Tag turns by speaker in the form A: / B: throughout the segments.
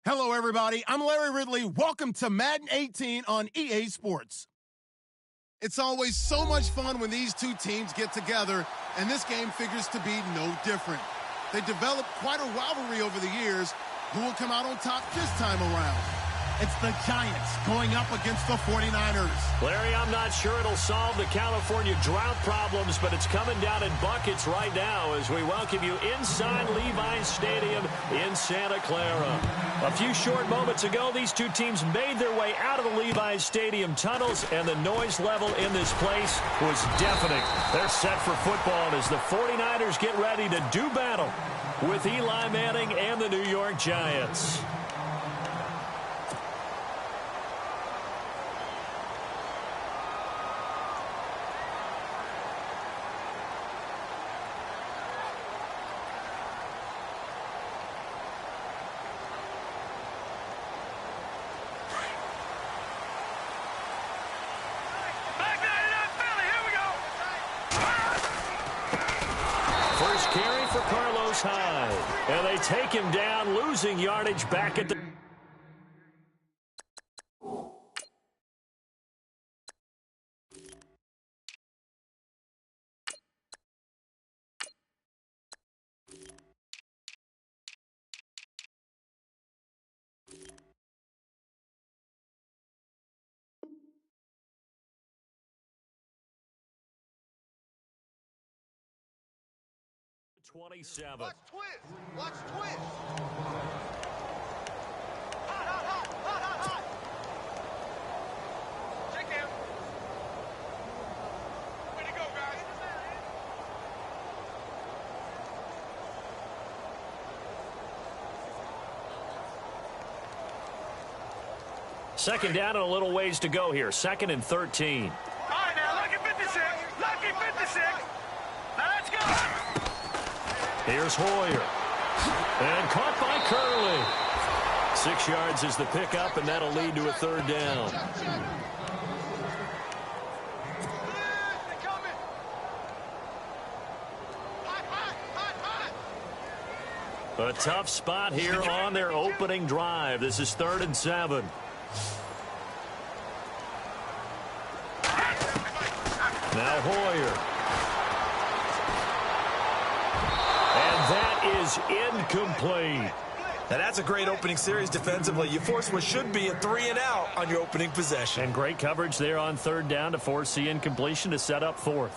A: Hello, everybody. I'm Larry Ridley. Welcome to Madden 18 on EA Sports. It's always so much fun when these two teams get together, and this game figures to be no different. They developed quite a rivalry over the years. Who will come out on top this time around? It's the Giants going up against the 49ers.
B: Larry, I'm not sure it'll solve the California drought problems, but it's coming down in buckets right now as we welcome you inside Levi's Stadium in Santa Clara. A few short moments ago, these two teams made their way out of the Levi's Stadium tunnels, and the noise level in this place was deafening. They're set for football as the 49ers get ready to do battle with Eli Manning and the New York Giants. High. And they take him down, losing yardage back at the... .27.
C: Watch twist. Watch twist. Hot, hot, hot, hot, hot, hot. Check down. Way to go, guys.
B: Second down and a little ways to go here. 2nd and 13.
C: All right, now, lucky 56. Lucky 56. Now, let's go.
B: Here's Hoyer. And caught by Curley. 6 yards is the pickup, and that'll lead to a 3rd down. A tough spot here on their opening drive. This is 3rd and 7. Now Hoyer. That is incomplete.
D: Now that's a great opening series defensively. You force what should be a 3-and-out on your opening possession.
B: And great coverage there on 3rd down to force the incompletion to set up 4th.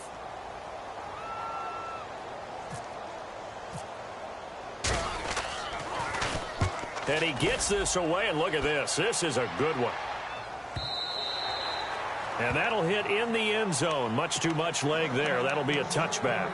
B: And he gets this away, and look at this. This is a good one. And that'll hit in the end zone. Much too much leg there. That'll be a touchback.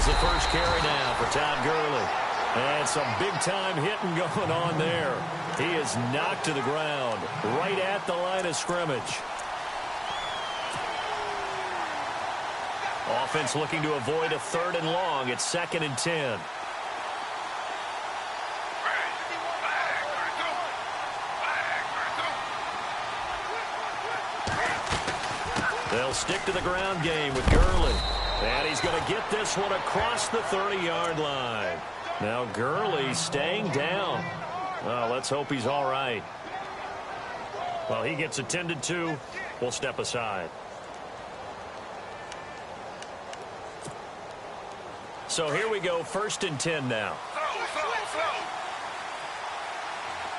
B: The first carry now for Todd Gurley. And some big-time hitting going on there. He is knocked to the ground right at the line of scrimmage. Offense looking to avoid a 3rd and long. It's 2nd and 10. They'll stick to the ground game with Gurley. And he's going to get this one across the 30-yard line. Now Gurley staying down. Well, let's hope he's all right. Well, he gets attended to. We'll step aside. So here we go, 1st and 10 now.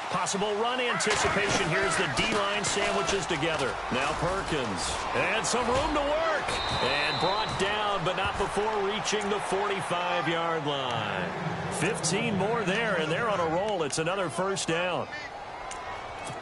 B: Possible run anticipation. Here's the D-line sandwiches together. Now Perkins. And some room to work. And brought down, but not before reaching the 45-yard line. 15 more there, and they're on a roll. It's another 1st down.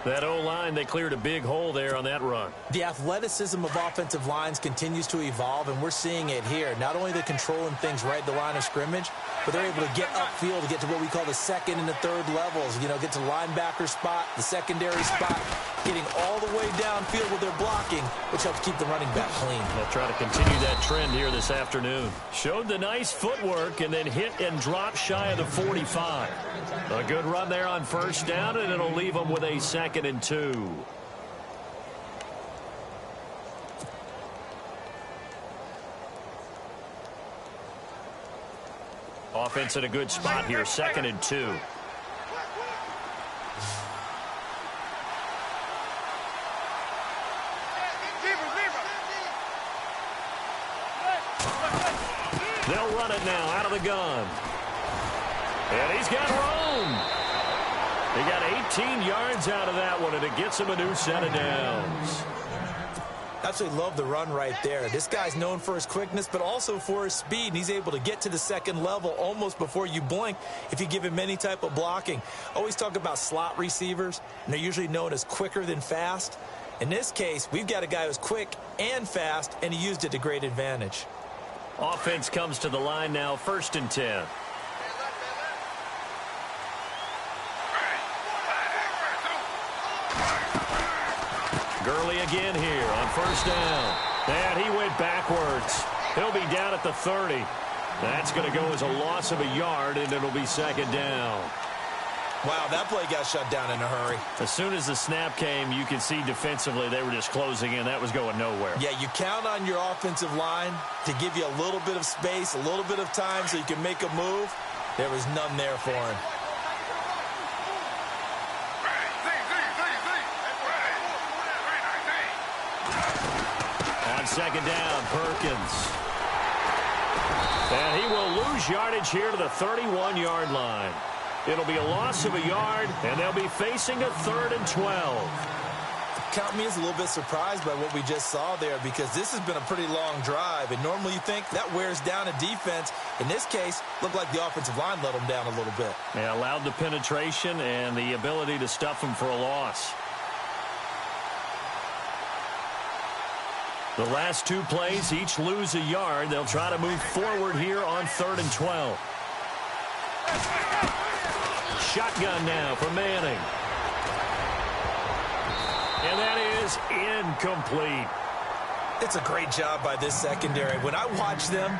B: That O-line, they cleared a big hole there on that run.
D: The athleticism of offensive lines continues to evolve, and we're seeing it here. Not only are they controlling things right at the line of scrimmage, but they're able to get upfield to get to what we call the second and the third levels. You know, get to the linebacker spot, the secondary spot, getting all the way downfield with their blocking, which helps keep the running back clean.
B: They'll try to continue that trend here this afternoon. Showed the nice footwork and then hit and drop shy of the 45. A good run there on first down, and it'll leave them with a 2nd and 2. Offense in a good spot here, 2nd and 2. They'll run it now out of the gun. And he's got room. He got 18 yards out of that one, and it gets him a new set of downs.
D: Absolutely love the run right there. This guy's known for his quickness, but also for his speed. And he's able to get to the second level almost before you blink if you give him any type of blocking. Always talk about slot receivers, and they're usually known as quicker than fast. In this case, we've got a guy who's quick and fast, and he used it to great advantage.
B: Offense comes to the line now, 1st and 10. Gurley again here on first down. And he went backwards. He'll be down at the 30. That's going to go as a loss of a yard, and it'll be 2nd down.
D: Wow, that play got shut down in a hurry.
B: As soon as the snap came, you could see defensively they were just closing in. That was going nowhere.
D: Yeah, you count on your offensive line to give you a little bit of space, a little bit of time so you can make a move. There was none there for him.
B: On 2nd down, Perkins. And he will lose yardage here to the 31-yard line. It'll be a loss of a yard, and they'll be facing a 3rd and 12.
D: Count me as a little bit surprised by what we just saw there, because this has been a pretty long drive, and normally you think that wears down a defense. In this case, looked like the offensive line let them down a little bit.
B: Yeah, allowed the penetration and the ability to stuff them for a loss. The last 2 plays each lose a yard. They'll try to move forward here on 3rd and 12. Shotgun now for Manning. And that is incomplete.
D: It's a great job by this secondary. When I watch them,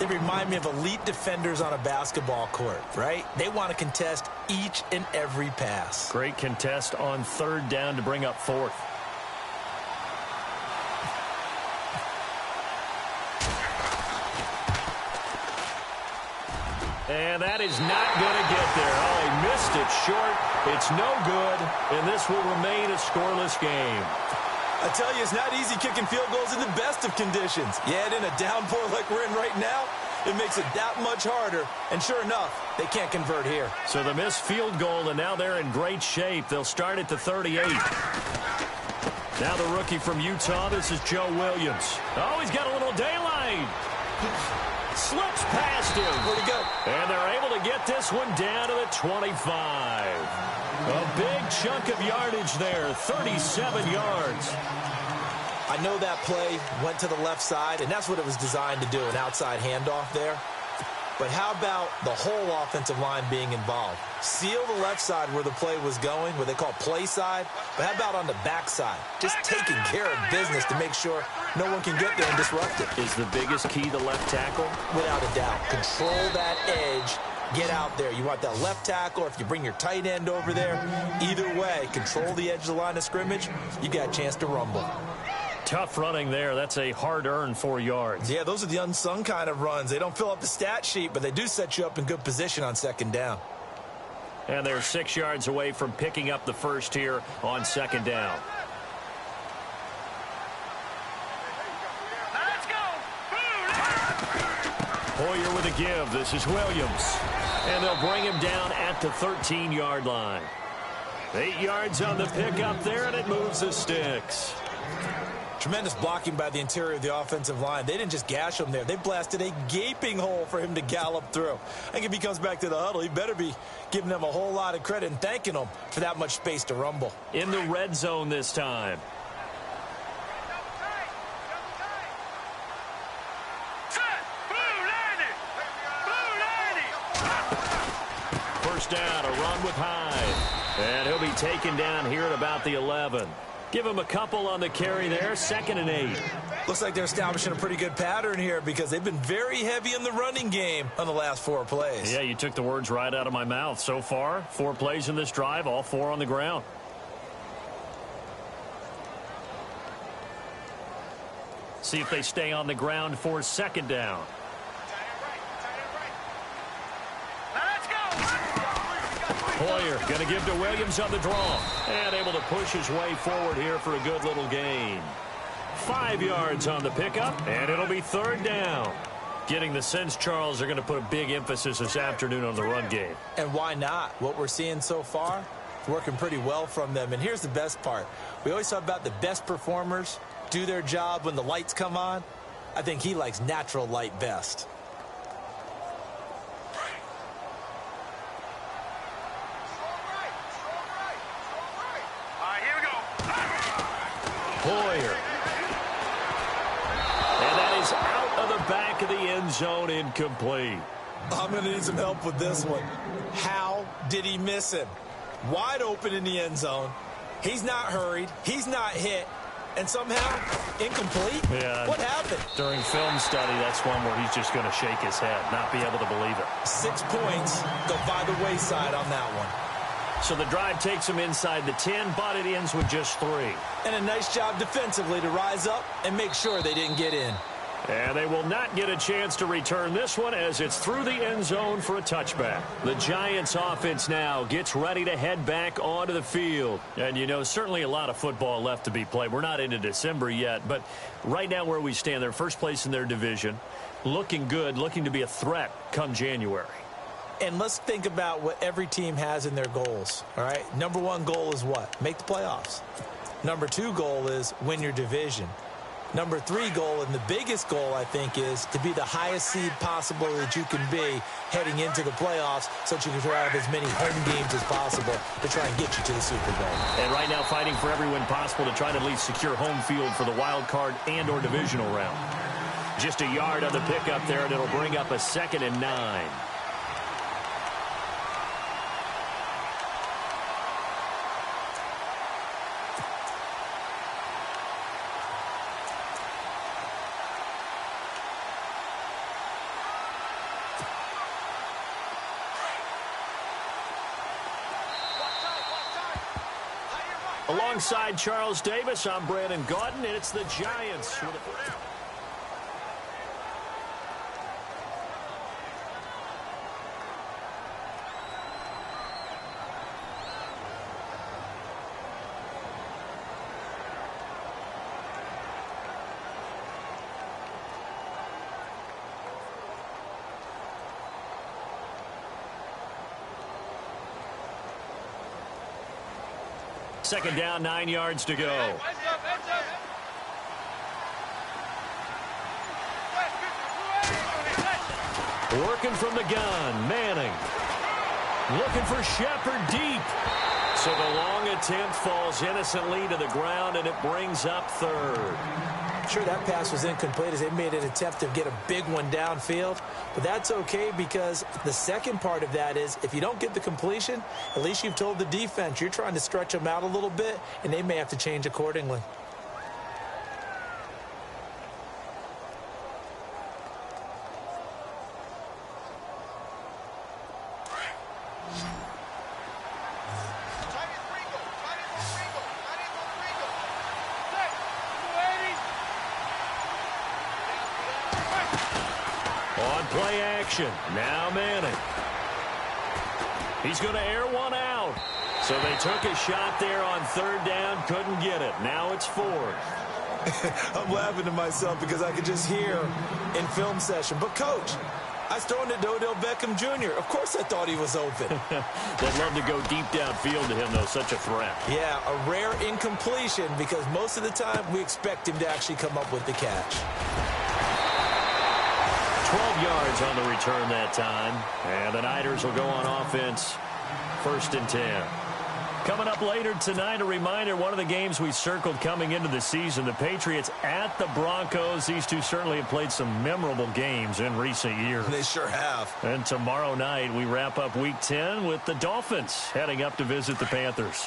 D: they remind me of elite defenders on a basketball court, right? They want to contest each and every pass.
B: Great contest on 3rd down to bring up 4th. And that is not going to get there. Oh, he missed it short. It's no good, and this will remain a scoreless game.
D: I tell you, it's not easy kicking field goals in the best of conditions. You add in a downpour like we're in right now, it makes it that much harder. And sure enough, they can't convert here.
B: So the missed field goal, and now they're in great shape. They'll start at the 38. Now the rookie from Utah, this is Joe Williams. Oh, he's got a little daylight. Slips past him.
D: Where'd he go?
B: And they're able to get this one down to the 25. A big chunk of yardage there, 37 yards.
D: I know that play went to the left side, and that's what it was designed to do, an outside handoff there. But how about the whole offensive line being involved? Seal the left side where the play was going, what they call play side. But how about on the back side? Just taking care of business to make sure no one can get there and disrupt it.
B: Is the biggest key the left tackle?
D: Without a doubt. Control that edge. Get out there. You want that left tackle, or if you bring your tight end over there, either way, control the edge of the line of scrimmage, you got a chance to rumble.
B: Tough running there. That's a hard-earned 4 yards.
D: Yeah, those are the unsung kind of runs. They don't fill up the stat sheet, but they do set you up in good position on 2nd down.
B: And they're 6 yards away from picking up the first here on 2nd down.
C: Let's go!
B: Hoyer with a give. This is Williams. And they'll bring him down at the 13-yard line. 8 yards on the pickup there, and it moves the sticks.
D: Tremendous blocking by the interior of the offensive line. They didn't just gash him there. They blasted a gaping hole for him to gallop through. I think if he comes back to the huddle, he better be giving them a whole lot of credit and thanking them for that much space to rumble.
B: In the red zone this time. First down, a run with Hyde. And he'll be taken down here at about the 11. Give him a couple on the carry there, 2nd and 8.
D: Looks like they're establishing a pretty good pattern here because they've been very heavy in the running game on the last 4 plays.
B: Yeah, you took the words right out of my mouth. So far, 4 plays in this drive, all 4 on the ground. See if they stay on the ground for 2nd down. Hoyer going to give to Williams on the draw. And able to push his way forward here for a good little gain. 5 yards on the pickup, and it'll be 3rd down. Getting the sense, Charles, they're going to put a big emphasis this afternoon on the run game.
D: And why not? What we're seeing so far, it's working pretty well from them. And here's the best part. We always talk about the best performers do their job when the lights come on. I think he likes natural light best.
B: Hoyer. And that is out of the back of the end zone, incomplete.
D: I'm going to need some help with this one. How did he miss him? Wide open in the end zone. He's not hurried. He's not hit. And somehow, incomplete?
B: Yeah.
D: What happened?
B: During film study, that's one where he's just going to shake his head, not be able to believe it.
D: 6 points go by the wayside on that one.
B: So the drive takes him inside the 10, but it ends with just 3.
D: And a nice job defensively to rise up and make sure they didn't get in.
B: And they will not get a chance to return this one as it's through the end zone for a touchback. The Giants offense now gets ready to head back onto the field. And, you know, certainly a lot of football left to be played. We're not into December yet, but right now where we stand, they're first place in their division, looking good, looking to be a threat come January.
D: And let's think about what every team has in their goals, all right? Number 1 goal is what? Make the playoffs. Number 2 goal is win your division. Number 3 goal, and the biggest goal, I think, is to be the highest seed possible that you can be heading into the playoffs so that you can have as many home games as possible to try and get you to the Super Bowl.
B: And right now fighting for every win possible to try to at least secure home field for the wild card and or divisional round. Just a yard on the pickup there, and it'll bring up a 2nd and 9. Alongside Charles Davis, I'm Brandon Gaudin, and it's the Giants. Second down, 9 yards to go. Working from the gun, Manning. Looking for Shepard deep. So the long attempt falls innocently to the ground, and it brings up 3rd.
D: Sure, that pass was incomplete as they made an attempt to get a big one downfield. But that's okay because the second part of that is if you don't get the completion, at least you've told the defense you're trying to stretch them out a little bit, and they may have to change accordingly.
B: Play action. Now Manning. He's going to air one out. So they took a shot there on 3rd down. Couldn't get it. Now it's 4th.
D: I'm laughing to myself because I could just hear in film session. But, Coach, I was throwing it to Odell Beckham Jr. Of course I thought he was open.
B: They'd love to go deep downfield to him, though. Such a threat.
D: Yeah, a rare incompletion because most of the time we expect him to actually come up with the catch.
B: 12 yards on the return that time. And the Niners will go on offense. 1st and 10. Coming up later tonight, a reminder, one of the games we circled coming into the season, the Patriots at the Broncos. These two certainly have played some memorable games in recent years.
D: They sure have.
B: And tomorrow night, we wrap up Week 10 with the Dolphins heading up to visit the Panthers.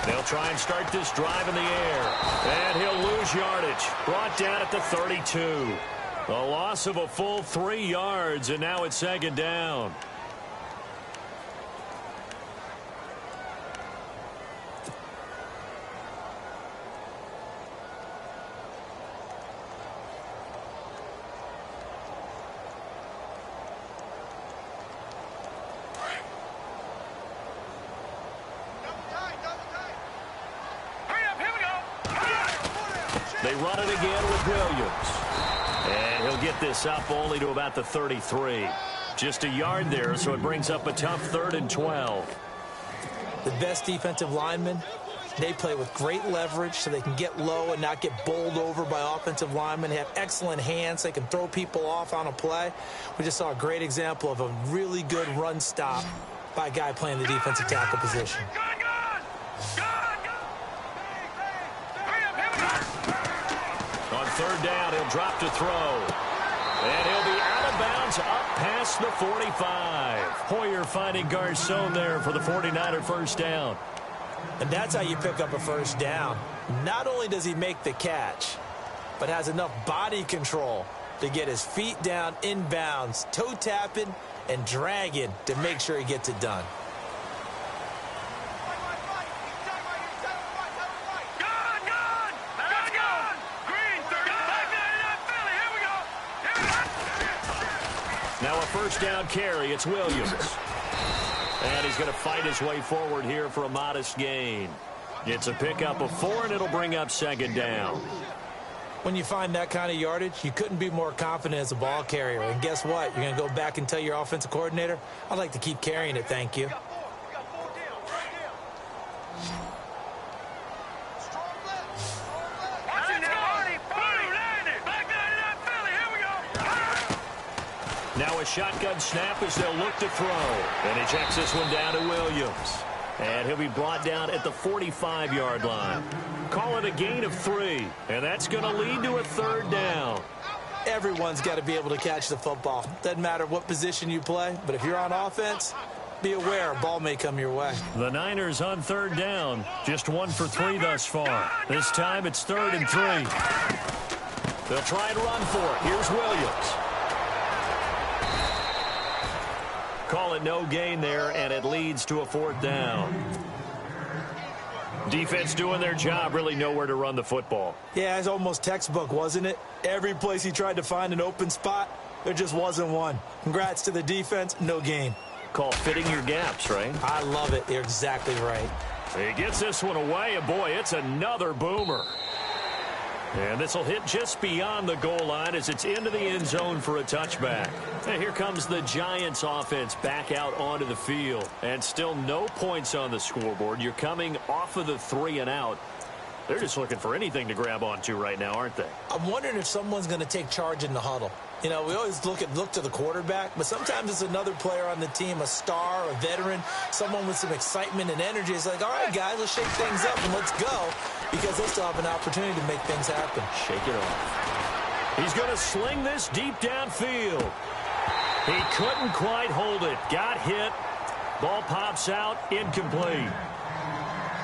B: They'll try and start this drive in the air. And he'll lose yardage. Brought down at the 32. A loss of a full 3 yards, and now it's 2nd down. They run it again with Williams. And he'll get this up only to about the 33. Just a yard there, so it brings up a tough 3rd and 12.
D: The best defensive linemen, they play with great leverage so they can get low and not get bowled over by offensive linemen. They have excellent hands. They can throw people off on a play. We just saw a great example of a really good run stop by a guy playing the defensive tackle position.
B: On 3rd down, he'll drop to throw. And he'll be out of bounds up past the 45. Hoyer finding Garcon there for the 49er 1st down.
D: And that's how you pick up a 1st down. Not only does he make the catch, but has enough body control to get his feet down inbounds, toe tapping and dragging to make sure he gets it done.
B: Now a 1st down carry. It's Williams. And he's going to fight his way forward here for a modest gain. It's a pickup of 4, and it'll bring up 2nd down.
D: When you find that kind of yardage, you couldn't be more confident as a ball carrier. And guess what? You're going to go back and tell your offensive coordinator, I'd like to keep carrying it, thank you.
B: Now a shotgun snap as they'll look to throw. And he checks this one down to Williams. And he'll be brought down at the 45-yard line. Call it a gain of 3. And that's going to lead to a 3rd down.
D: Everyone's got to be able to catch the football. Doesn't matter what position you play, but if you're on offense, be aware a ball may come your way.
B: The Niners on 3rd down. Just 1 for 3 thus far. This time it's 3rd and 3. They'll try and run for it. Here's Williams. Call it no gain there, and it leads to a 4th down. Defense doing their job, really nowhere to run the football.
D: Yeah, it's almost textbook, wasn't it? Every place he tried to find an open spot, there just wasn't one. Congrats to the defense, no gain.
B: Call fitting your gaps, right?
D: I love it. You're exactly right.
B: He gets this one away, and boy, it's another boomer. And this will hit just beyond the goal line as it's into the end zone for a touchback. And here comes the Giants offense back out onto the field. And still no points on the scoreboard. You're coming off of the 3 and out. They're just looking for anything to grab onto right now, aren't they?
D: I'm wondering if someone's going to take charge in the huddle. You know, we always look to the quarterback, but sometimes it's another player on the team, a star, a veteran, someone with some excitement and energy. It's like, all right, guys, let's shake things up and let's go, because they still have an opportunity to make things happen.
B: Shake it off. He's going to sling this deep downfield. He couldn't quite hold it. Got hit. Ball pops out. Incomplete.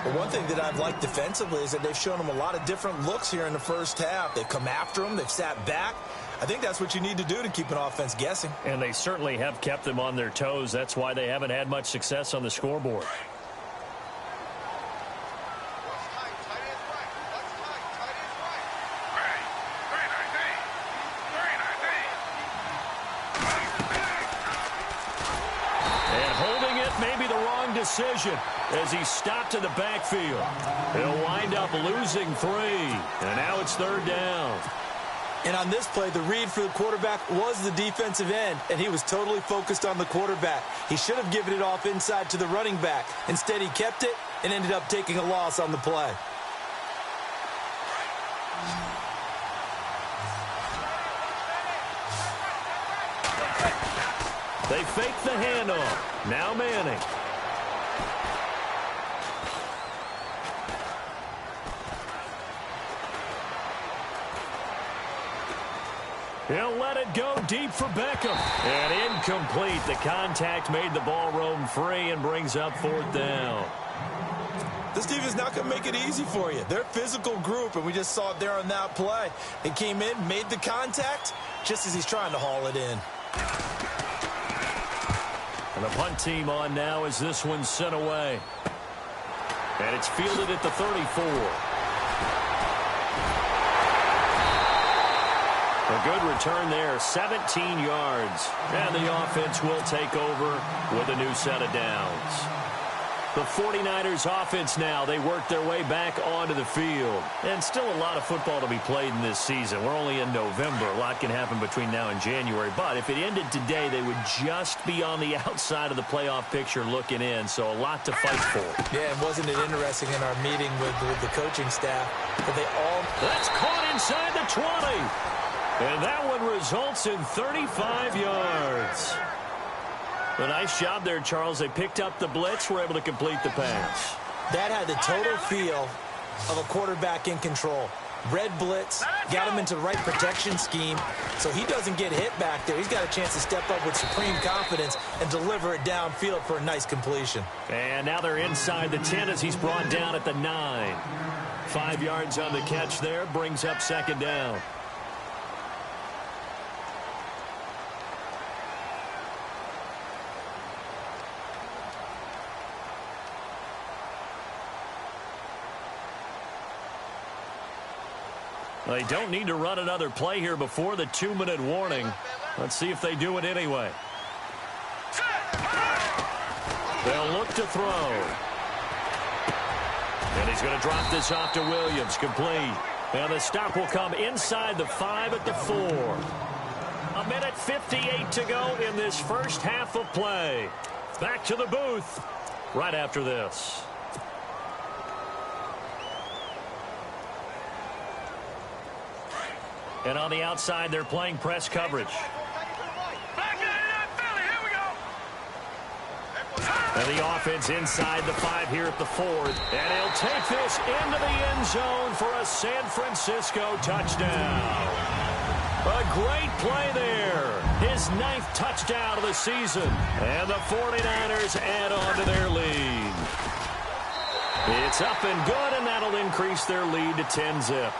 D: Well, one thing that I've liked defensively is that they've shown him a lot of different looks here in the 1st half. They've come after him. They've sat back. I think that's what you need to do to keep an offense guessing.
B: And they certainly have kept them on their toes. That's why they haven't had much success on the scoreboard. decision as he's stopped in the backfield. He'll wind up losing 3, and now it's 3rd down.
D: And on this play, the read for the quarterback was the defensive end, and he was totally focused on the quarterback. He should have given it off inside to the running back. Instead, he kept it and ended up taking a loss on the play.
B: They fake the handoff. Now Manning. He'll let it go deep for Beckham. And incomplete. The contact made the ball roam free and brings up 4th down.
D: This team is not going to make it easy for you. They're a physical group, and we just saw it there on that play. They came in, made the contact, just as he's trying to haul it in.
B: And the punt team on now as this one's sent away. And it's fielded at the 34. A good return there, 17 yards. And the offense will take over with a new set of downs. The 49ers offense now, they work their way back onto the field. And still a lot of football to be played in this season. We're only in November. A lot can happen between now and January. But if it ended today, they would just be on the outside of the playoff picture looking in. So a lot to fight for.
D: Yeah, and wasn't it interesting in our meeting with the coaching staff that they all...
B: That's caught inside the 20. And that one results in 35 yards. A nice job there, Charles. They picked up the blitz, were able to complete the pass.
D: That had the total feel of a quarterback in control. Red blitz, got him into the right protection scheme, so he doesn't get hit back there. He's got a chance to step up with supreme confidence and deliver it downfield for a nice completion.
B: And now they're inside the 10 as he's brought down at the 9. 5 yards on the catch there, brings up 2nd down. They don't need to run another play here before the 2-minute warning. Let's see if they do it anyway. They'll look to throw. And he's going to drop this off to Williams, complete. And the stop will come inside the 5 at the 4. 1:58 to go in this first half of play. Back to the booth right after this. And on the outside, they're playing press coverage. And the offense inside the 5 here at the 4th. And he'll take this into the end zone for a San Francisco touchdown. A great play there. His 9th touchdown of the season. And the 49ers add on to their lead. It's up and good, and that'll increase their lead to 10-zip.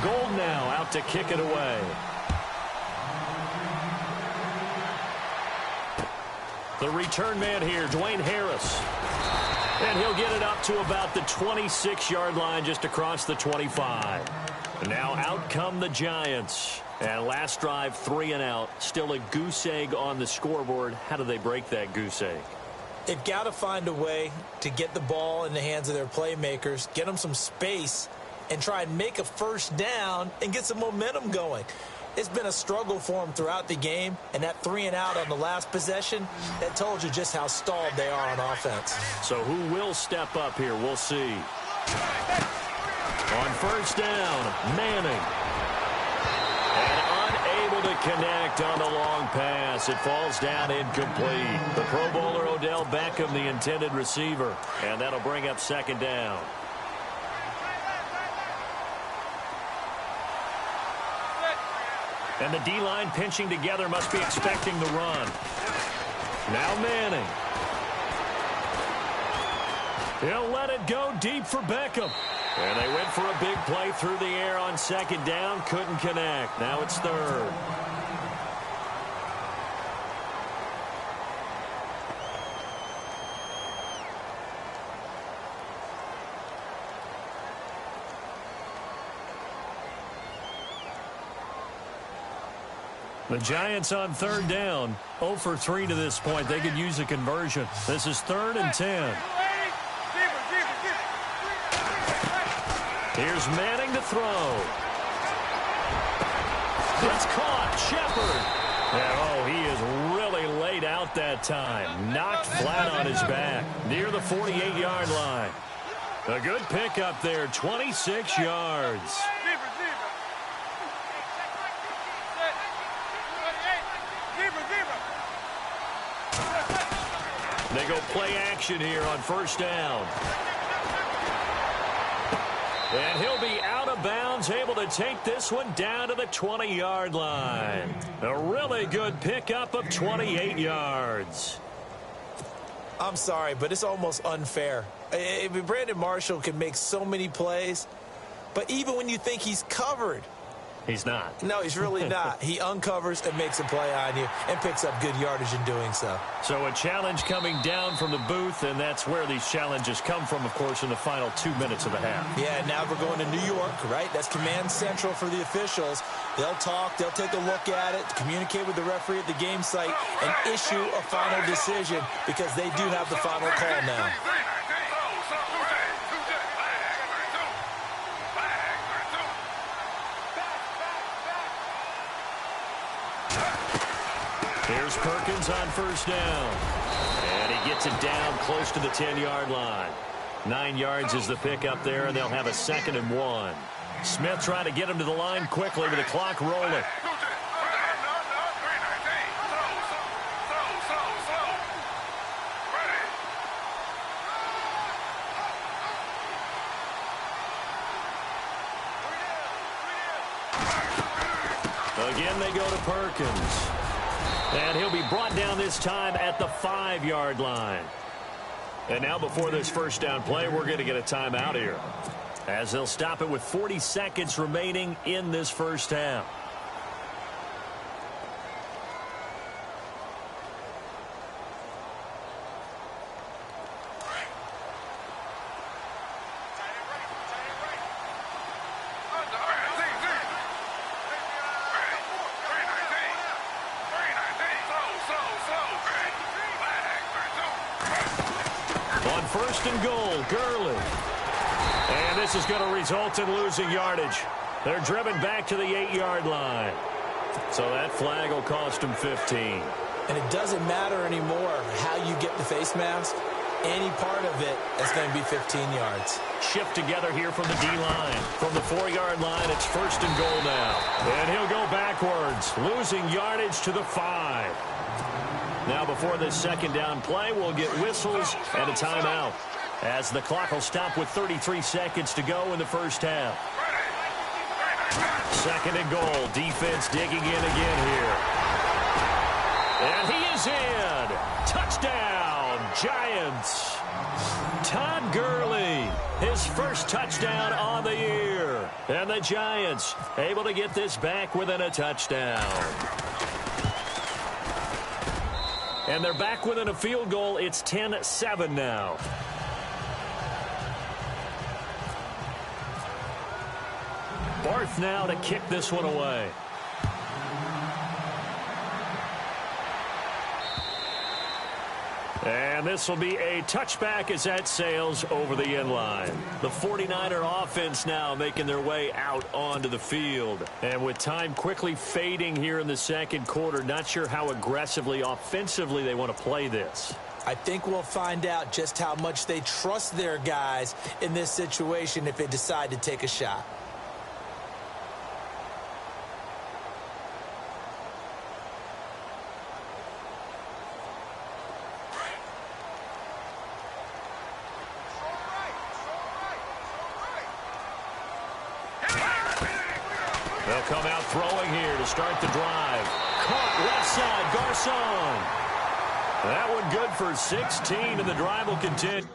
B: Gold now out to kick it away. The return man here, Dwayne Harris. And he'll get it up to about the 26-yard line just across the 25. Now out come the Giants. And last drive, 3 and out. Still a goose egg on the scoreboard. How do they break that goose egg?
D: They've got to find a way to get the ball in the hands of their playmakers, get them some space, and try and make a first down and get some momentum going. It's been a struggle for them throughout the game, and that 3 and out on the last possession, that told you just how stalled they are on offense.
B: So who will step up here? We'll see. On first down, Manning. And unable to connect on the long pass. It falls down incomplete. The Pro Bowler Odell Beckham, the intended receiver. And that'll bring up 2nd down. And the D-line pinching together, must be expecting the run. Now Manning. He'll let it go deep for Beckham. And they went for a big play through the air on 2nd down. Couldn't connect. Now it's 3rd. The Giants on third down, 0 for 3 to this point. They could use a conversion. This is 3rd and 10. Here's Manning to throw. It's caught. Shepard. And, oh, he is really laid out that time. Knocked flat on his back near the 48-yard line. A good pickup there, 26 yards. They go play action here on first down. And he'll be out of bounds, able to take this one down to the 20-yard line. A really good pickup of 28 yards.
D: I'm sorry, but it's almost unfair. Brandon Marshall can make so many plays, but even when you think he's covered,
B: he's not.
D: No, he's really not. He uncovers and makes a play on you and picks up good yardage in doing so.
B: So a challenge coming down from the booth, and that's where these challenges come from, of course, in the final 2 minutes of the half.
D: Yeah, now we're going to New York, right? That's command central for the officials. They'll talk, they'll take a look at it, communicate with the referee at the game site, and issue a final decision because they do have the final call now.
B: Here's Perkins on first down. And he gets it down close to the 10-yard line. 9 yards is the pickup there, and they'll have a 2nd and 1. Smith trying to get him to the line quickly with the clock rolling. Again, they go to Perkins. And he'll be brought down this time at the 5-yard line. And now before this first down play, we're going to get a timeout here, as they'll stop it with 40 seconds remaining in this first half. First and goal, Gurley. And this is going to result in losing yardage. They're driven back to the 8-yard line. So that flag will cost them 15.
D: And it doesn't matter anymore how you get the face mask. Any part of it is going to be 15 yards.
B: Shift together here from the D-line. From the 4-yard line, it's first and goal now. And he'll go backwards, losing yardage to the 5. Now before this second down play, we'll get whistles and a timeout, as the clock will stop with 33 seconds to go in the first half. 2nd and goal. Defense digging in again here. And he is in. Touchdown, Giants. Todd Gurley, his first touchdown on the year. And the Giants able to get this back within a touchdown. And they're back within a field goal. It's 10-7 now. Barth now to kick this one away. And this will be a touchback as that sails over the end line. The 49er offense now making their way out onto the field. And with time quickly fading here in the second quarter, not sure how aggressively, offensively they want to play this.
D: I think we'll find out just how much they trust their guys in this situation if they decide to take a shot.
B: They'll come out throwing here to start the drive. Caught left side, Garcon. That one good for 16, and the drive will continue.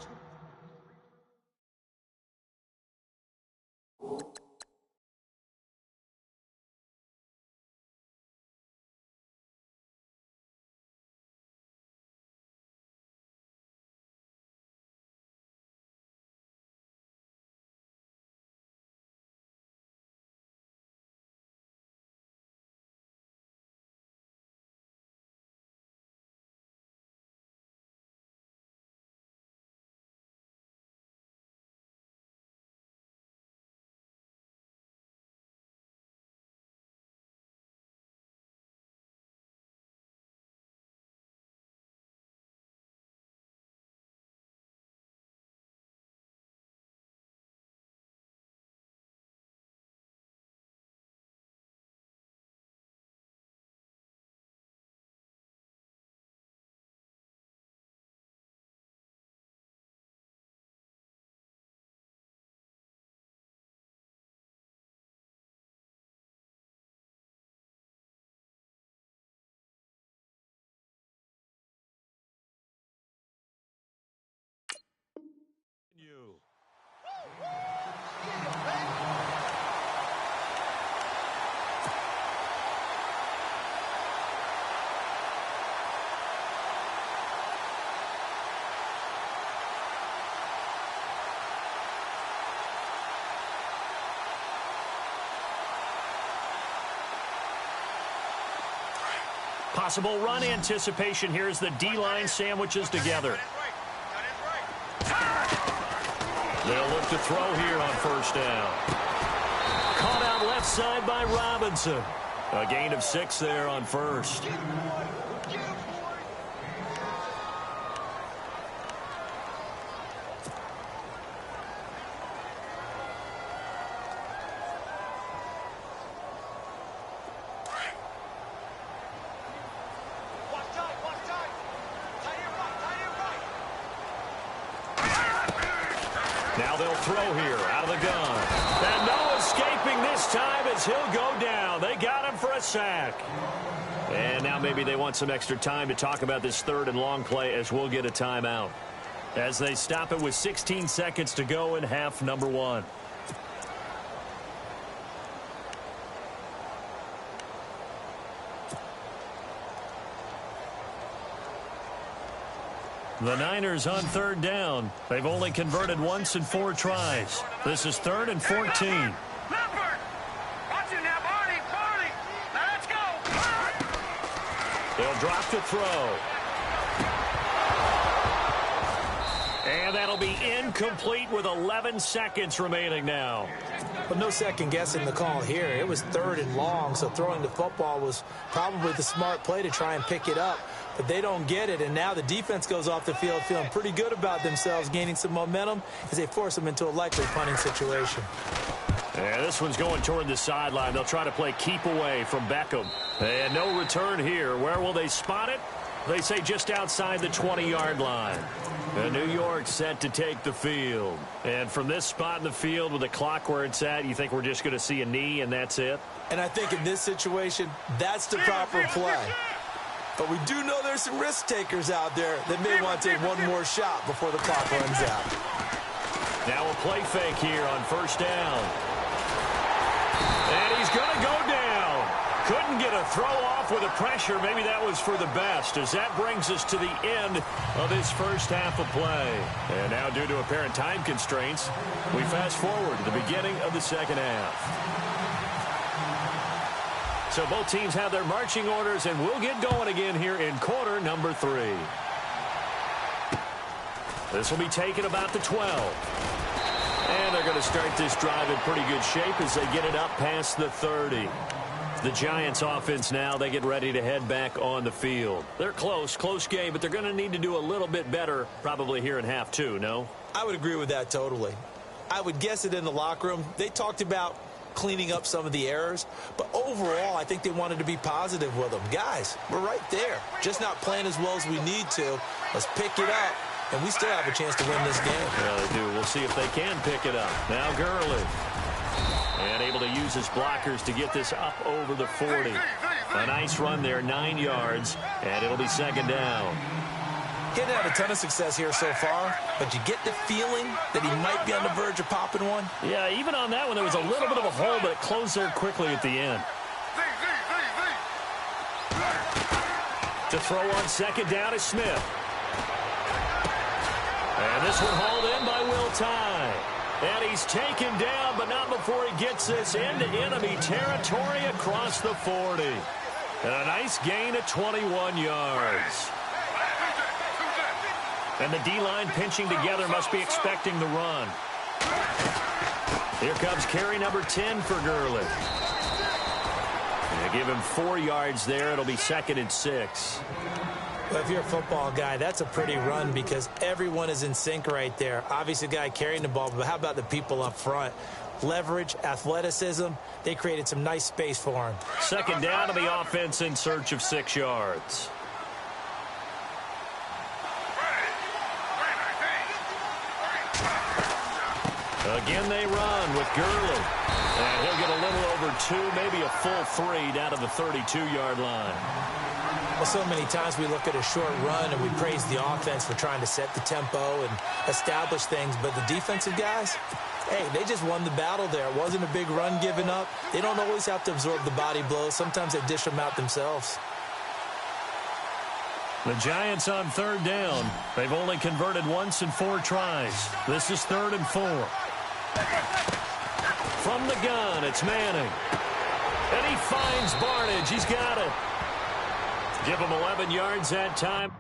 B: Possible run anticipation here as the D-line sandwiches together. They'll look to throw here on first down. Caught out left side by Robinson. A gain of 6 there on first. Now they'll throw here out of the gun. And no escaping this time as he'll go down. They got him for a sack. And now maybe they want some extra time to talk about this 3rd and long play as we'll get a timeout. As they stop it with 16 seconds to go in half number 1. The Niners on 3rd down. They've only converted once in 4 tries. This is 3rd and 14.
C: Leopard! Watch it now, Barney! Now let's go!
B: They'll drop to throw. And that'll be incomplete with 11 seconds remaining now.
D: But no second guessing the call here. It was 3rd and long, so throwing the football was probably the smart play to try and pick it up. But they don't get it, and now the defense goes off the field feeling pretty good about themselves, gaining some momentum as they force them into a likely punting situation.
B: Yeah, this one's going toward the sideline. They'll try to play keep away from Beckham. And no return here. Where will they spot it? They say just outside the 20-yard line. And New York set to take the field. And from this spot in the field with the clock where it's at, you think we're just going to see a knee and that's it?
D: And I think in this situation, that's the proper play. But we do know there's some risk takers out there that may want to take one more shot before the clock runs out.
B: Now a play fake here on first down. And he's going to go down. Couldn't get a throw off with the pressure. Maybe that was for the best, as that brings us to the end of this first half of play. And now, due to apparent time constraints, we fast forward to the beginning of the second half. So both teams have their marching orders, and we'll get going again here in quarter number 3. This will be taken about the 12. And they're going to start this drive in pretty good shape as they get it up past the 30. The Giants offense now, they get ready to head back on the field. They're close game, but they're going to need to do a little bit better probably here in half 2, no?
D: I would agree with that totally. I would guess it in the locker room. They talked about cleaning up some of the errors, but overall I think they wanted to be positive with them. Guys, we're right there, just not playing as well as we need to. Let's pick it up, and we still have a chance to win this game.
B: Yeah, they do. We'll see if they can pick it up. Now Gurley, and able to use his blockers to get this up over the 40. A nice run there, 9 yards, and it'll be second down.
D: He hadn't had a ton of success here so far, but you get the feeling that he might be on the verge of popping one.
B: Yeah, even on that one, there was a little bit of a hole, but it closed there quickly at the end. To throw on second down is Smith. And this one hauled in by Will Tye. And he's taken down, but not before he gets this into enemy territory across the 40. And a nice gain of 21 yards. And the D-line pinching together, must be expecting the run. Here comes carry number 10 for Gurley. They give him 4 yards there. It'll be second and 6.
D: Well, if you're a football guy, that's a pretty run because everyone is in sync right there. Obviously, the guy carrying the ball, but how about the people up front? Leverage, athleticism, they created some nice space for him.
B: Second down to the offense in search of 6 yards. Again, they run with Gurley. And he'll get a little over 2, maybe a full 3 down to the 32-yard line.
D: Well, so many times we look at a short run and we praise the offense for trying to set the tempo and establish things, but the defensive guys, hey, they just won the battle there. It wasn't a big run given up. They don't always have to absorb the body blows. Sometimes they dish them out themselves.
B: The Giants on third down. They've only converted once in 4 tries. This is 3rd and 4. From the gun, it's Manning. And he finds Barnage. He's got it. Give him 11 yards that time.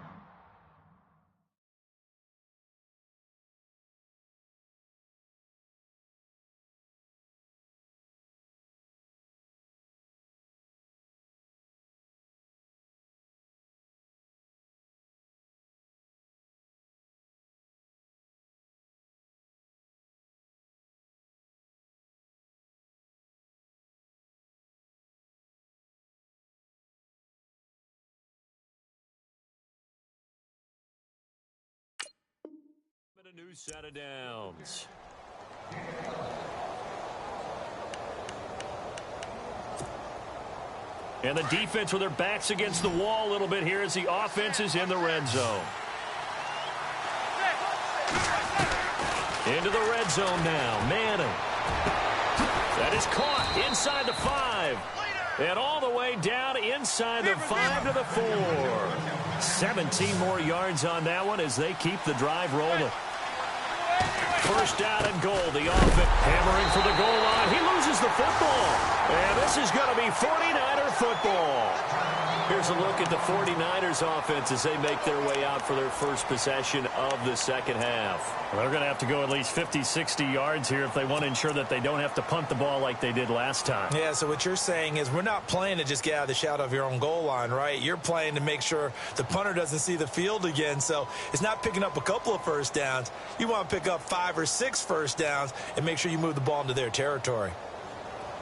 B: A new set of downs. And the defense with their backs against the wall a little bit here as the offense is in the red zone. Into the red zone now. Manning. That is caught inside the 5. And all the way down inside the 5 to the 4. 17 more yards on that one as they keep the drive rolling. First down and goal. The offense hammering for the goal line. He loses the football. And this is going to be 49er football. Here's a look at the 49ers offense as they make their way out for their first possession of the second half. Well, they're going to have to go at least 50, 60 yards here if they want to ensure that they don't have to punt the ball like they did last time.
D: Yeah, so what you're saying is we're not playing to just get out of the shadow of your own goal line, right? You're playing to make sure the punter doesn't see the field again. So it's not picking up a couple of first downs. You want to pick up 5 or 6 first downs and make sure you move the ball into their territory.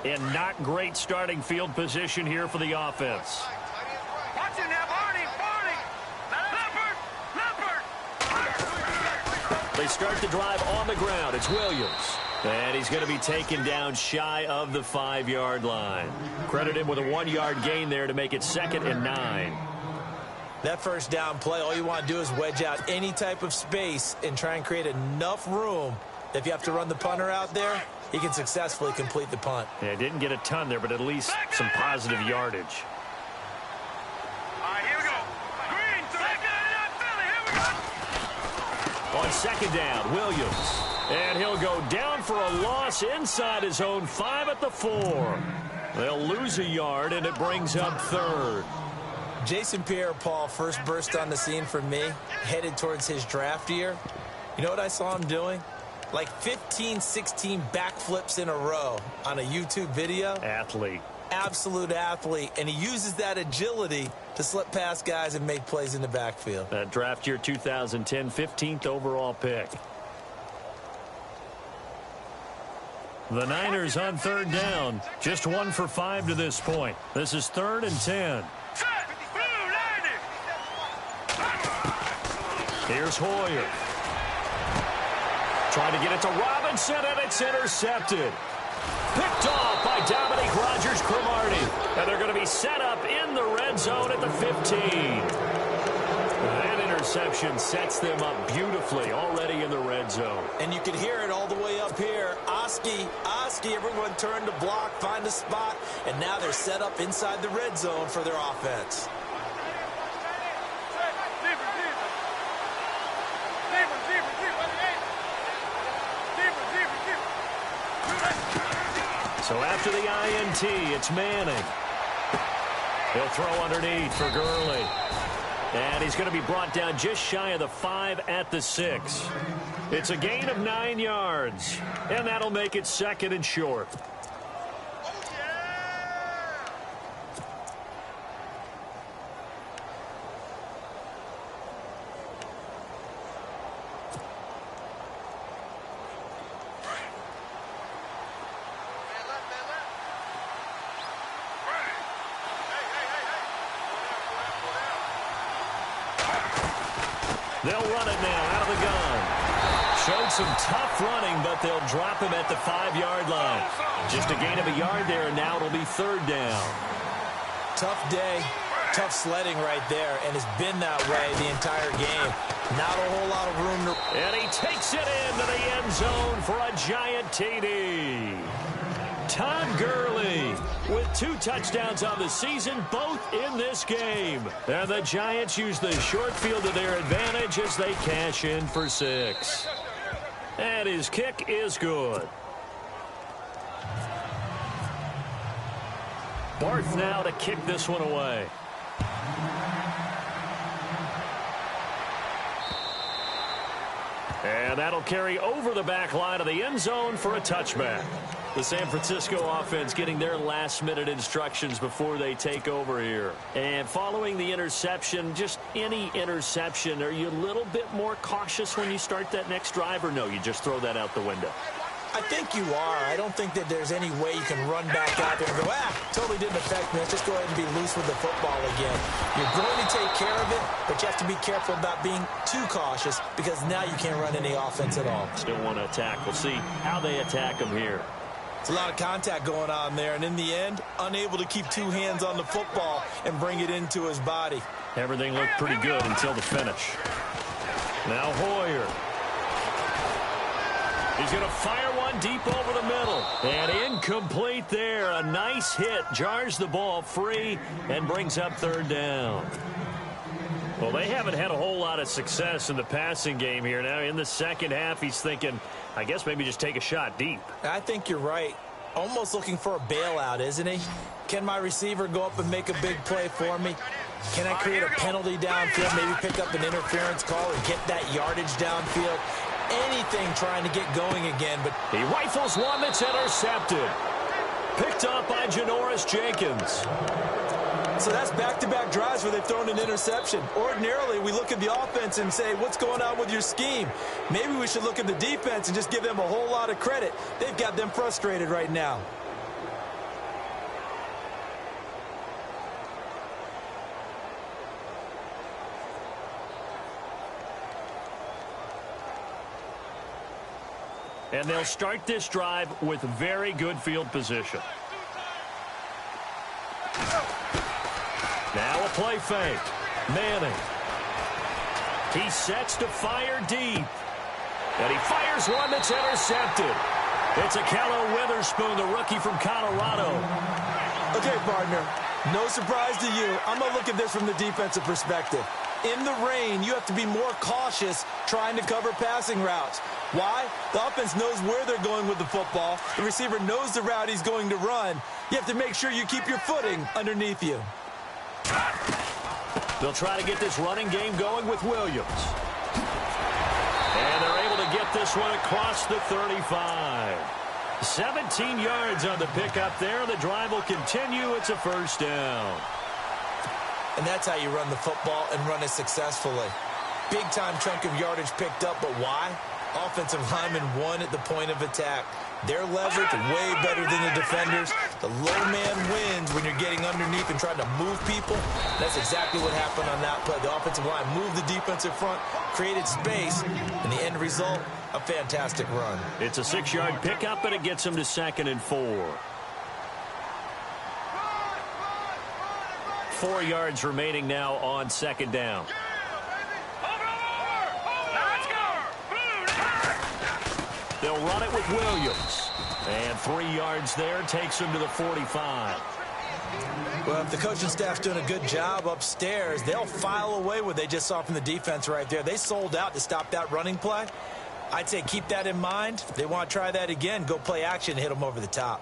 B: And not great starting field position here for the offense.
C: Watch it now, Barney. Leopard.
B: They start the drive on the ground. It's Williams. And he's going to be taken down shy of the 5-yard line. Credit him with a 1-yard gain there to make it 2nd and 9.
D: That first down play, all you want to do is wedge out any type of space and try and create enough room that if you have to run the punter out there, he can successfully complete the punt.
B: Yeah, didn't get a ton there, but at least some positive yardage.
C: All right, here we go. Green, Philly, here we go.
B: On 2nd down, Williams. And he'll go down for a loss inside his own 5 at the 4. They'll lose a yard, and it brings up 3rd.
D: Jason Pierre-Paul first burst on the scene for me, headed towards his draft year. You know what I saw him doing? Like 15, 16 backflips in a row on a YouTube video.
B: Athlete.
D: Absolute athlete. And he uses that agility to slip past guys and make plays in the backfield.
B: That draft year 2010, 15th overall pick. The Niners on 3rd down. Just 1 for 5 to this point. This is 3rd and 10. Here's Hoyer. Trying to get it to Robinson, and it's intercepted. Picked off by Dominique Rodgers-Cromartie. And they're going to be set up in the red zone at the 15. That interception sets them up beautifully already in the red zone.
D: And you can hear it all the way up here. Oski, everyone turned to block, find a spot, and now they're set up inside the red zone for their offense.
B: So after the INT, it's Manning. He'll throw underneath for Gurley. And he's going to be brought down just shy of the 5 at the 6. It's a gain of 9 yards. And that'll make it 2nd and short. They'll run it now out of the gun. Showed some tough running, but they'll drop him at the 5-yard line. Just a gain of a yard there, and now it'll be 3rd down.
D: Tough day. tough sledding right there, and has been that way the entire game. Not a whole lot of room to...
B: And he takes it into the end zone for a giant TD. Todd Gurley with 2 touchdowns on the season, both in this game. And the Giants use the short field to their advantage as they cash in for 6. And his kick is good. Barth now to kick this one away. And that'll carry over the back line of the end zone for a touchback. The San Francisco offense getting their last-minute instructions before they take over here. And following the interception, just any interception, are you a little bit more cautious when you start that next drive, or no, you just throw that out the window?
D: I think you are. I don't think that there's any way you can run back out there and go, totally didn't affect me. Let's just go ahead and be loose with the football again. You're going to take care of it, but you have to be careful about being too cautious because now you can't run any offense at all.
B: Still want to attack. We'll see how they attack them here.
D: It's a lot of contact going on there, and in the end, unable to keep 2 hands on the football and bring it into his body.
B: Everything looked pretty good until the finish. Now Hoyer. He's going to fire one deep over the middle. And incomplete there. A nice hit. Jars the ball free and brings up 3rd down. Well, they haven't had a whole lot of success in the passing game here. Now, in the second half, he's thinking, I guess maybe just take a shot deep.
D: I think you're right. Almost looking for a bailout, isn't he? Can my receiver go up and make a big play for me? Can I create a penalty downfield, maybe pick up an interference call or get that yardage downfield? Anything trying to get going again, but
B: he rifles one that's intercepted. Picked up by Janoris Jenkins.
D: So that's back-to-back drives where they've thrown an interception. Ordinarily, we look at the offense and say, what's going on with your scheme? Maybe we should look at the defense and just give them a whole lot of credit. They've got them frustrated right now.
B: And they'll start this drive with very good field position. Now a play fake. Manning. He sets to fire deep. And he fires one that's intercepted. It's a Akello Witherspoon, the rookie from Colorado.
D: Okay, partner. No surprise to you. I'm going to look at this from the defensive perspective. In the rain, you have to be more cautious trying to cover passing routes. Why? The offense knows where they're going with the football. The receiver knows the route he's going to run. You have to make sure you keep your footing underneath you.
B: They'll try to get this running game going with Williams. And they're able to get this one across the 35. 17 yards on the pickup there. The drive will continue. It's a 1st down.
D: And that's how you run the football and run it successfully. Big-time chunk of yardage picked up, but why? Offensive linemen won at the point of attack. Their leverage way better than the defenders. The low man wins when you're getting underneath and trying to move people. That's exactly what happened on that play. The offensive line moved the defensive front, created space, and the end result, a fantastic run.
B: It's a 6-yard pickup, and it gets them to 2nd and 4. 4 yards remaining now on 2nd down. They'll run it with Williams. And 3 yards there takes him to the 45.
D: Well, if the coaching staff's doing a good job upstairs, they'll file away what they just saw from the defense right there. They sold out to stop that running play. I'd say keep that in mind. If they want to try that again, go play action and hit them over the top.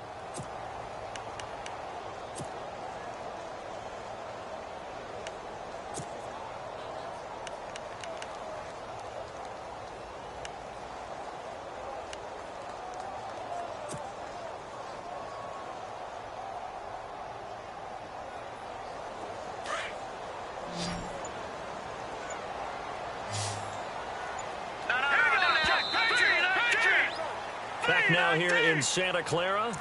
B: Back now here in Santa Clara.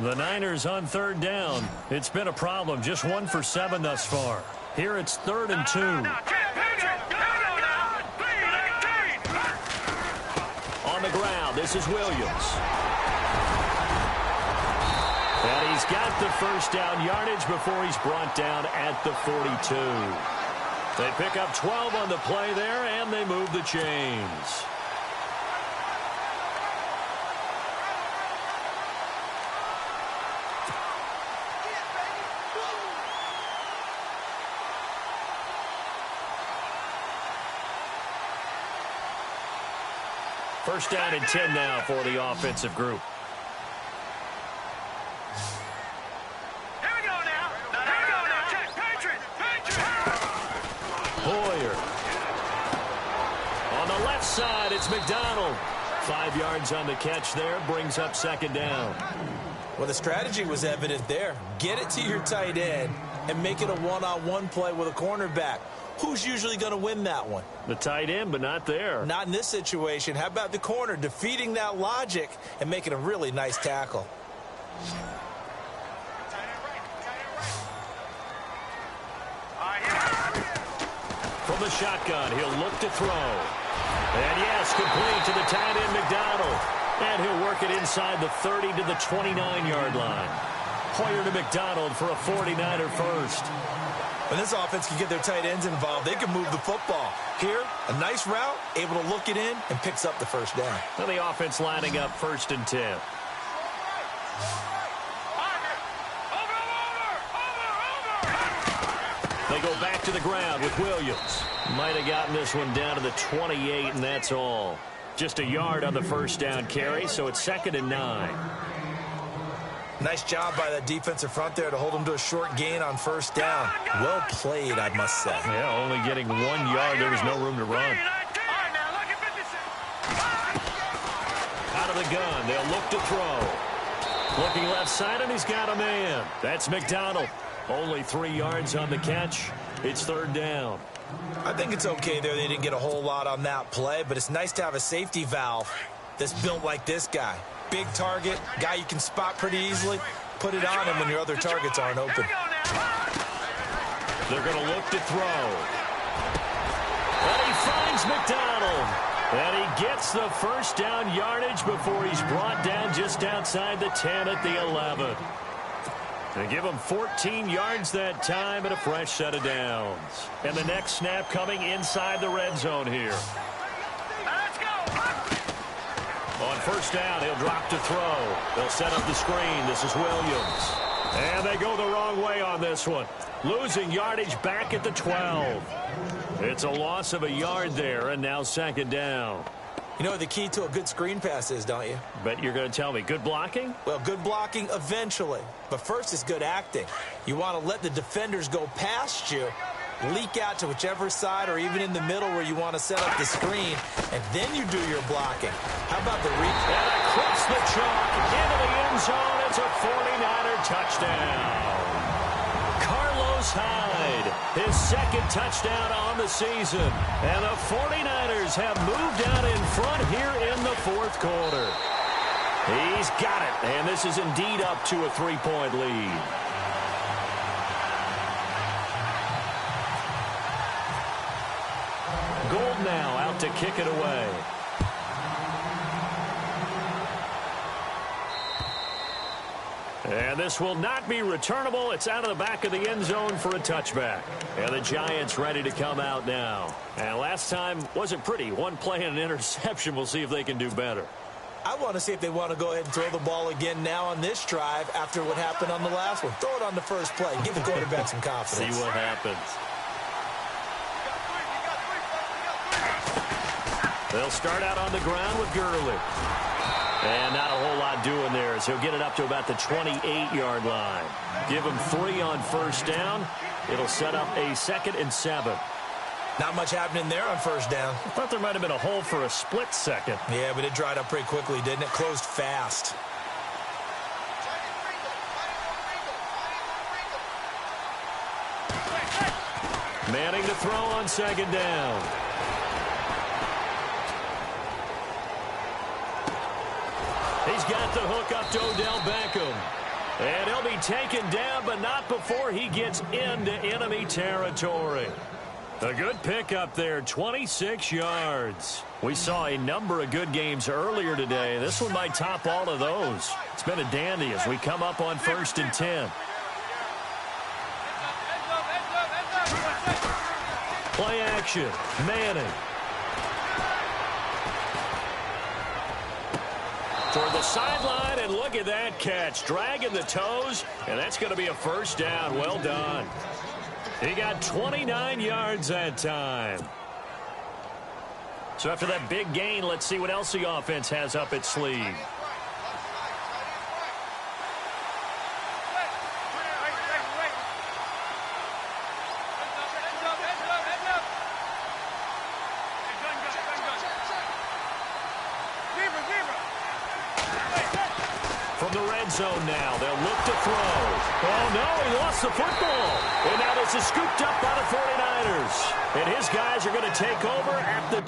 B: The Niners on third down. It's been a problem. Just 1 for 7 thus far. Here it's 3rd and 2. On the ground, this is Williams. And he's got the first down yardage before he's brought down at the 42. They pick up 12 on the play there, and they move the chains. First down and 10 now for the offensive group.
C: Here we go now. Here we go now. Patriot.
B: Boyer. On the left side, it's McDonald. 5 yards on the catch there, brings up 2nd down.
D: Well, the strategy was evident there. Get it to your tight end and make it a one-on-one play with a cornerback. Who's usually going to win that one?
B: The tight end, but not there.
D: Not in this situation. How about the corner defeating that logic and making a really nice tackle?
B: From the shotgun, he'll look to throw. And yes, complete to the tight end, McDonald. And he'll work it inside the 30 to the 29-yard line. Hoyer to McDonald for a 49er first.
D: When this offense can get their tight ends involved, they can move the football. Here, a nice route, able to look it in, and picks up the first down.
B: So the offense lining up 1st and 10. They go back to the ground with Williams. Might have gotten this one down to the 28, and that's all. Just a yard on the first down carry, so it's 2nd and 9.
D: Nice job by that defensive front there to hold them to a short gain on first down. Well played, I must say.
B: Yeah, only getting 1 yard. There was no room to run. Out of the gun, they'll look to throw. Looking left side, and he's got a man. That's McDonald. Only 3 yards on the catch. It's 3rd down.
D: I think it's okay there. They didn't get a whole lot on that play, but it's nice to have a safety valve that's built like this guy. Big target, guy you can spot pretty easily. Put it on him when your other targets aren't open.
B: They're going to look to throw. And he finds McDonald. And he gets the first down yardage before he's brought down just outside the 10 at the 11. They give him 14 yards that time and a fresh set of downs. And the next snap coming inside the red zone here. On first down, he'll drop to throw. They'll set up the screen. This is Williams. And they go the wrong way on this one. Losing yardage back at the 12. It's a loss of a yard there, and now 2nd down.
D: You know what the key to a good screen pass is, don't you?
B: Bet you're going to tell me. Good blocking?
D: Well, good blocking eventually. But first is good acting. You want to let the defenders go past you, leak out to whichever side or even in the middle where you want to set up the screen, and then you do your blocking. How about the reach?
B: And across the chalk into the end zone. It's a 49er touchdown. Carlos Hyde, his 2nd touchdown on the season. And the 49ers have moved out in front here in the 4th quarter. He's got it, and this is indeed up to a 3-point lead. Gold now out to kick it away. And this will not be returnable. It's out of the back of the end zone for a touchback. And the Giants ready to come out now. And last time wasn't pretty. One play and an interception. We'll see if they can do better.
D: I want to see if they want to go ahead and throw the ball again now on this drive after what happened on the last one. Throw it on the first play. Give the quarterback some confidence.
B: See what happens. They'll start out on the ground with Gurley. And not a whole lot doing there as he'll get it up to about the 28-yard line. Give him 3 on first down. It'll set up a 2nd and 7.
D: Not much happening there on first down.
B: I thought there might have been a hole for a split second.
D: Yeah, but it dried up pretty quickly, didn't it? Closed fast.
B: Manning to throw on 2nd down. He's got the hook up to Odell Beckham. And he'll be taken down, but not before he gets into enemy territory. A good pickup there, 26 yards. We saw a number of good games earlier today. This one might top all of those. It's been a dandy as we come up on 1st and 10. Play action, Manning. Toward the sideline, and look at that catch. Dragging the toes, and that's going to be a first down. Well done. He got 29 yards that time. So after that big gain, let's see what else the offense has up its sleeve. From the red zone now, they'll look to throw. Oh, no, he lost the football. And now this is scooped up by the 49ers. And his guys are going to take over at the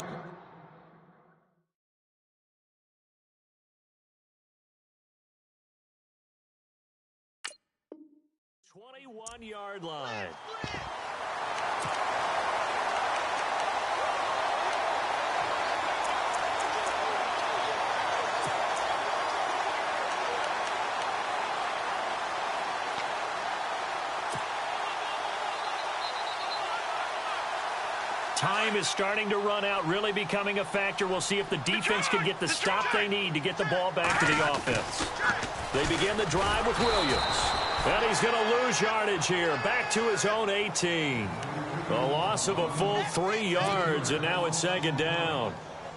B: 21-yard line. Time is starting to run out, really becoming a factor. We'll see if the defense can get the stop they need to get the ball back to the offense. They begin the drive with Williams. And he's going to lose yardage here, back to his own 18. A loss of a full 3 yards, and now it's 2nd down.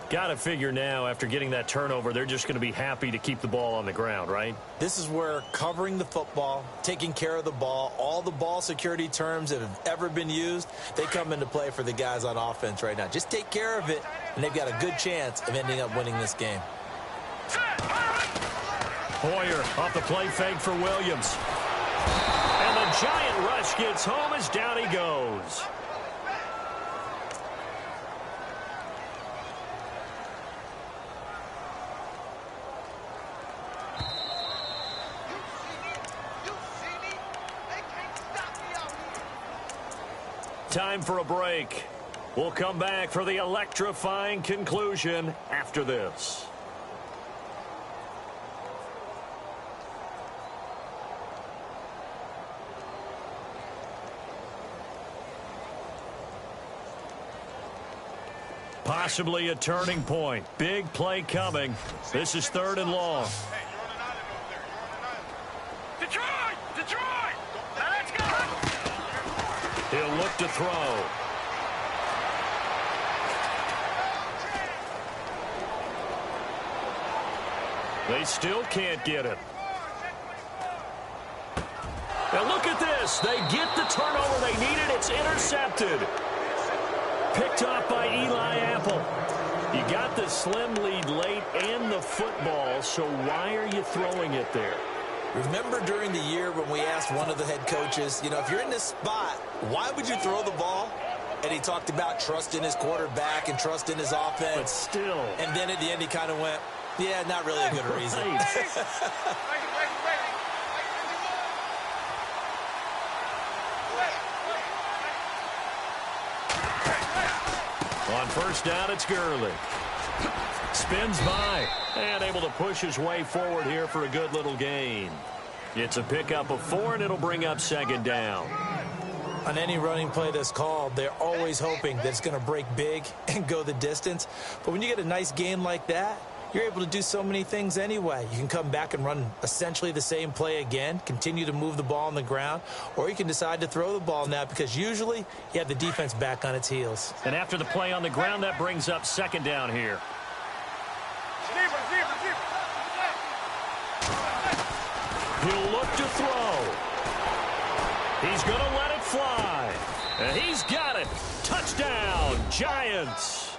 B: Got to figure now, after getting that turnover, they're just going to be happy to keep the ball on the ground, right?
D: This is where covering the football, taking care of the ball, all the ball security terms that have ever been used, they come into play for the guys on offense right now. Just take care of it, and they've got a good chance of ending up winning this game.
B: Hoyer off the play fake for Williams. And the giant rush gets home as down he goes. Time for a break. We'll come back for the electrifying conclusion after this. Possibly a turning point. Big play coming. This is 3rd and long.
C: Detroit! Detroit! Now let's go!
B: He'll look to throw. They still can't get it. Now look at this. They get the turnover they needed. It's intercepted. Picked off by Eli Apple. You got the slim lead late and the football, so why are you throwing it there?
D: Remember during the year when we asked one of the head coaches, you know, if you're in this spot, why would you throw the ball? And he talked about trust in his quarterback and trust in his offense.
B: But still.
D: And then at the end he kind of went, yeah, not really a good reason.
B: On 1st down, it's Gurley. Spins by and able to push his way forward here for a good little gain. It's a pickup of 4, and it'll bring up 2nd down.
D: On any running play that's called, they're always hoping that it's going to break big and go the distance. But when you get a nice gain like that, you're able to do so many things anyway. You can come back and run essentially the same play again, continue to move the ball on the ground, or you can decide to throw the ball now because usually you have the defense back on its heels.
B: And after the play on the ground, that brings up 2nd down here. He'll look to throw. He's going to let it fly. And he's got it. Touchdown, Giants.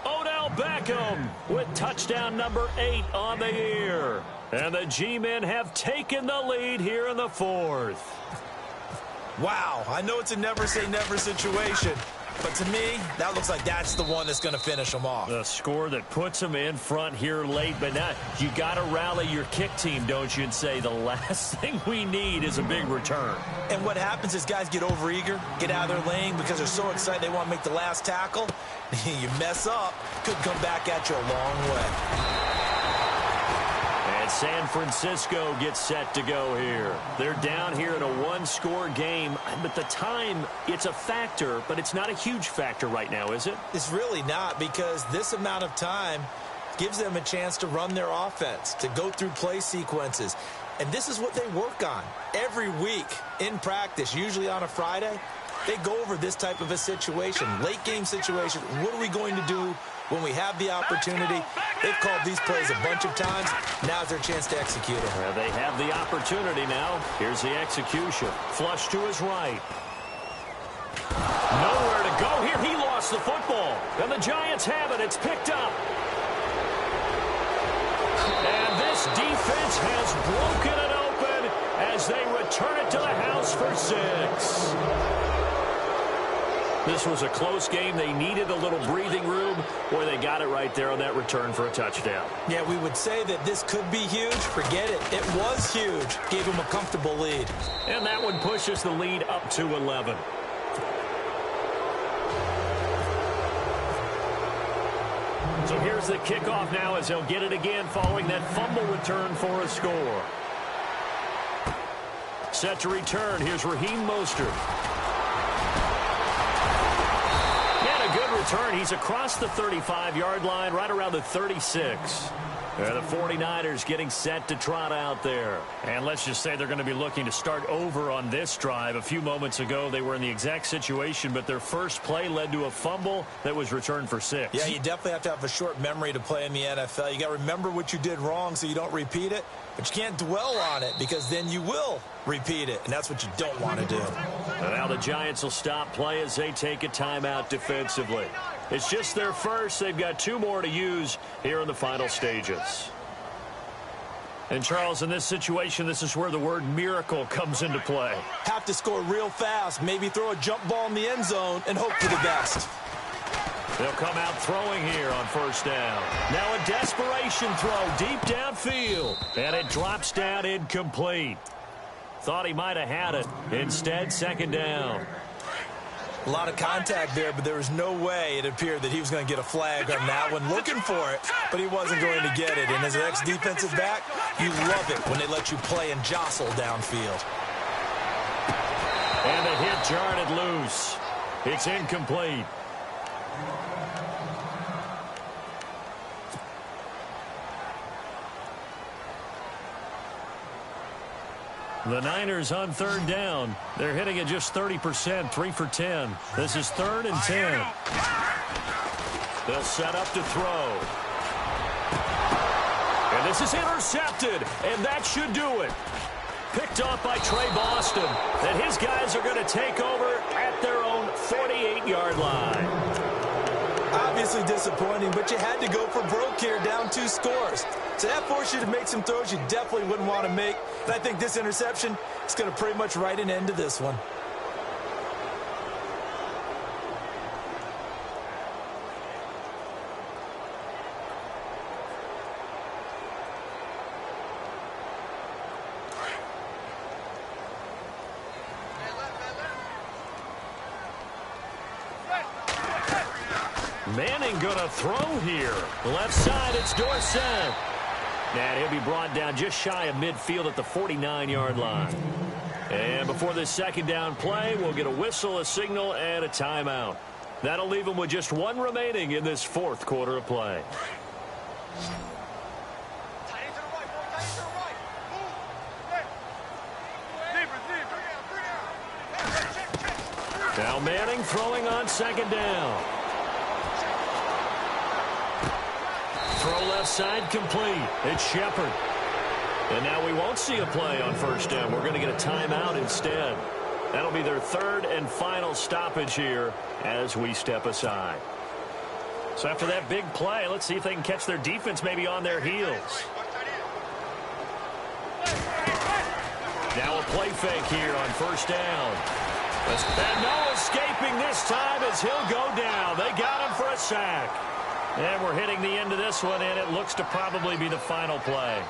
B: Odell Beckham with touchdown number 8 on the year. And the G-men have taken the lead here in the 4th.
D: Wow, I know it's a never say never situation, But to me, that looks like that's the one that's going to finish them off.
B: The score that puts them in front here late, but now you got to rally your kick team, don't you, and say the last thing we need is a big return.
D: And what happens is guys get overeager, get out of their lane because they're so excited they want to make the last tackle. You mess up, could come back at you a long way.
B: And San Francisco gets set to go here. They're down here in a one-score game, but the time, it's a factor, but it's not a huge factor right now, is it?
D: It's really not, because this amount of time gives them a chance to run their offense, to go through play sequences. And this is what they work on every week in practice, usually on a Friday. They go over this type of a situation, late game situation. What are we going to do when we have the opportunity? They've called these plays a bunch of times. Now's their chance to execute it.
B: They have the opportunity now. Here's the execution. Flush to his right. Nowhere to go here. He lost the football. And the Giants have it. It's picked up. And this defense has broken it open as they return it to the house for 6. This was a close game. They needed a little breathing room, where they got it right there on that return for a touchdown.
D: Yeah, we would say that this could be huge. Forget it. It was huge. Gave them a comfortable lead.
B: And that one pushes the lead up to 11. So here's the kickoff now as they'll get it again following that fumble return for a score. Set to return. Here's Raheem Mostert. Return. He's across the 35-yard line, right around the 36. The 49ers getting set to trot out there. And let's just say they're going to be looking to start over on this drive. A few moments ago, they were in the exact situation, but their first play led to a fumble that was returned for 6.
D: Yeah, you definitely have to have a short memory to play in the NFL. You got to remember what you did wrong so you don't repeat it, but you can't dwell on it because then you will repeat it, and that's what you don't want to do.
B: And now the Giants will stop play as they take a timeout defensively. It's just their first. They've got 2 more to use here in the final stages. And, Charles, in this situation, this is where the word miracle comes into play.
D: Have to score real fast, maybe throw a jump ball in the end zone and hope for the best.
B: They'll come out throwing here on first down. Now a desperation throw deep downfield, and it drops down incomplete. Thought he might have had it. Instead, second down.
D: A lot of contact there, but there was no way it appeared that he was going to get a flag on that one. Looking for it, but he wasn't going to get it. And as an ex-defensive back, you love it when they let you play and jostle downfield.
B: And the hit jarred it loose. It's incomplete. The Niners on third down. They're hitting it just 30%, 3 for 10. This is 3rd and 10. They'll set up to throw. And this is intercepted, and that should do it. Picked off by Trey Boston. And his guys are going to take over at their own 48-yard line.
D: Obviously disappointing, but you had to go for broke here, down 2 scores. So that forced you to make some throws you definitely wouldn't want to make. And I think this interception is going to pretty much write an end to this one.
B: Manning gonna throw here. Left side, it's Dorsett. And he'll be brought down just shy of midfield at the 49-yard line. And before this second down play, we'll get a whistle, a signal, and a timeout. That'll leave him with just 1 remaining in this 4th quarter of play. Now Manning throwing on second down. Throw left side complete. It's Shepard. And now we won't see a play on first down. We're going to get a timeout instead. That'll be their 3rd and final stoppage here as we step aside. So after that big play, let's see if they can catch their defense maybe on their heels. Now a play fake here on first down. And no escaping this time as he'll go down. They got him for a sack. And we're hitting the end of this one, and it looks to probably be the final play.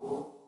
E: you.